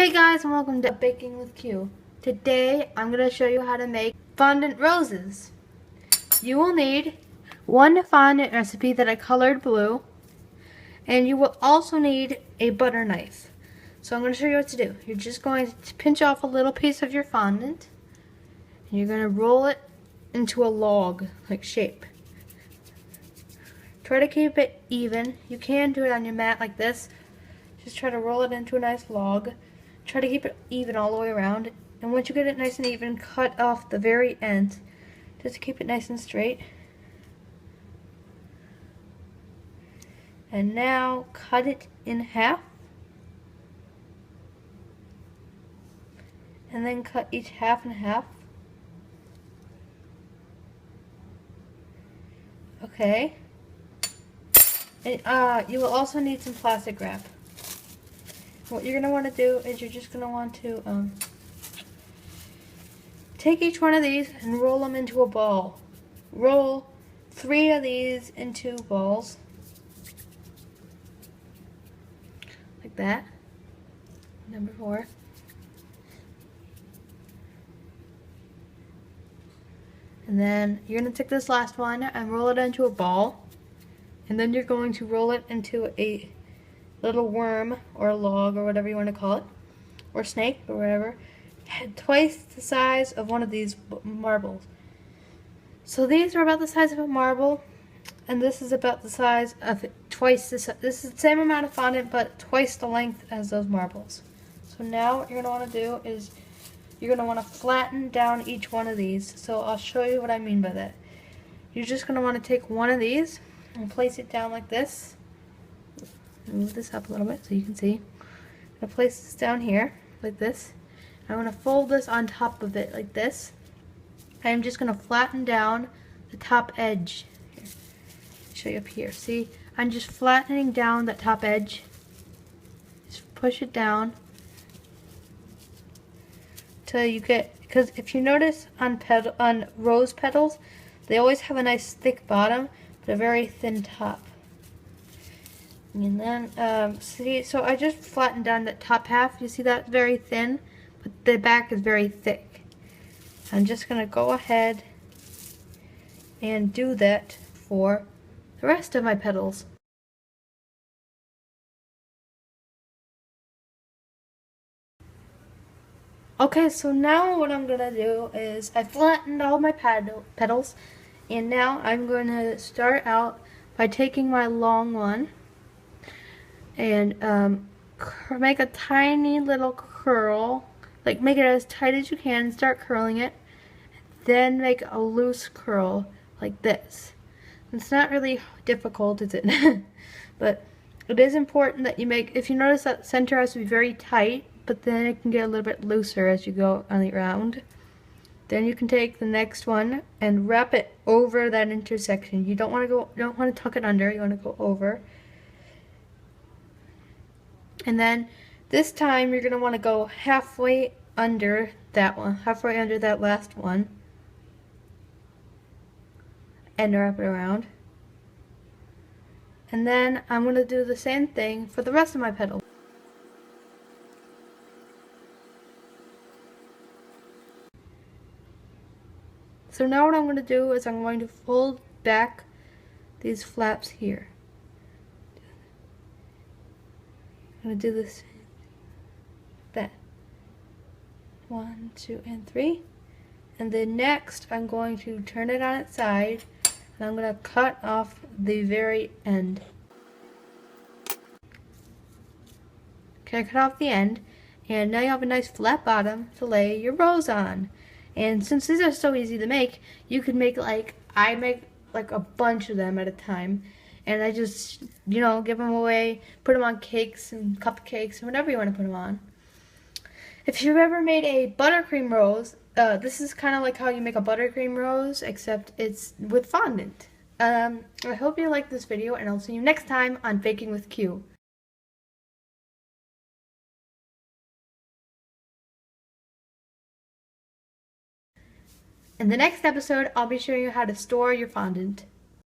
Hey guys, and welcome to Baking with Q. Today I'm going to show you how to make fondant roses. You will need one fondant recipe that I colored blue, and you will also need a butter knife. So I'm going to show you what to do. You're just going to pinch off a little piece of your fondant, and you're going to roll it into a log-like shape. Try to keep it even. You can do it on your mat like this. Just try to roll it into a nice log. Try to keep it even all the way around. And once you get it nice and even, cut off the very end. Just to keep it nice and straight. And now cut it in half. And then cut each half in half. Okay. And, you will also need some plastic wrap. What you're going to want to do is you're just going to want to take each one of these and roll them into a ball. Roll 3 of these into balls. Like that. Number 4. And then you're going to take this last one and roll it into a ball. And then you're going to roll it into a little worm or a log or whatever you want to call it, or snake or whatever, twice the size of one of these marbles. So these are about the size of a marble, and this is about the size of twice this. This is the same amount of fondant, but twice the length as those marbles. So now what you're going to want to do is you're going to want to flatten down each one of these. So I'll show you what I mean by that. You're just going to want to take one of these and place it down like this. Move this up a little bit so you can see. I'm going to place this down here like this. I'm going to fold this on top of it like this. I'm just going to flatten down the top edge. Here. I'll show you up here. See, I'm just flattening down that top edge. Just push it down till you get, because if you notice on rose petals, they always have a nice thick bottom but a very thin top. And then, see, so I just flattened down that top half. You see that? Very thin, but the back is very thick. I'm just going to go ahead and do that for the rest of my petals. Okay, so now what I'm going to do is I flattened all my petals, and now I'm going to start out by taking my long one and make a tiny little curl, like make it as tight as you can, start curling it, then make a loose curl like this. It's not really difficult, is it? But it is important that you make, if you notice that center has to be very tight, but then it can get a little bit looser as you go on the round. Then you can take the next one and wrap it over that intersection. You don't want to tuck it under, you want to go over. And then this time you're going to want to go halfway under that one, halfway under that last one, and wrap it around. And then I'm going to do the same thing for the rest of my petals. So now what I'm going to do is I'm going to fold back these flaps here. I'm going to do this, that, 1, 2, and 3, and then next I'm going to turn it on its side, and I'm going to cut off the very end. Okay, I cut off the end, and now you have a nice flat bottom to lay your rose on. And since these are so easy to make, you could make I make like a bunch of them at a time. And I just, give them away, put them on cakes and cupcakes and whatever you want to put them on. If you've ever made a buttercream rose, this is kind of like how you make a buttercream rose, except it's with fondant. I hope you liked this video, and I'll see you next time on Baking with Q. In the next episode, I'll be showing you how to store your fondant.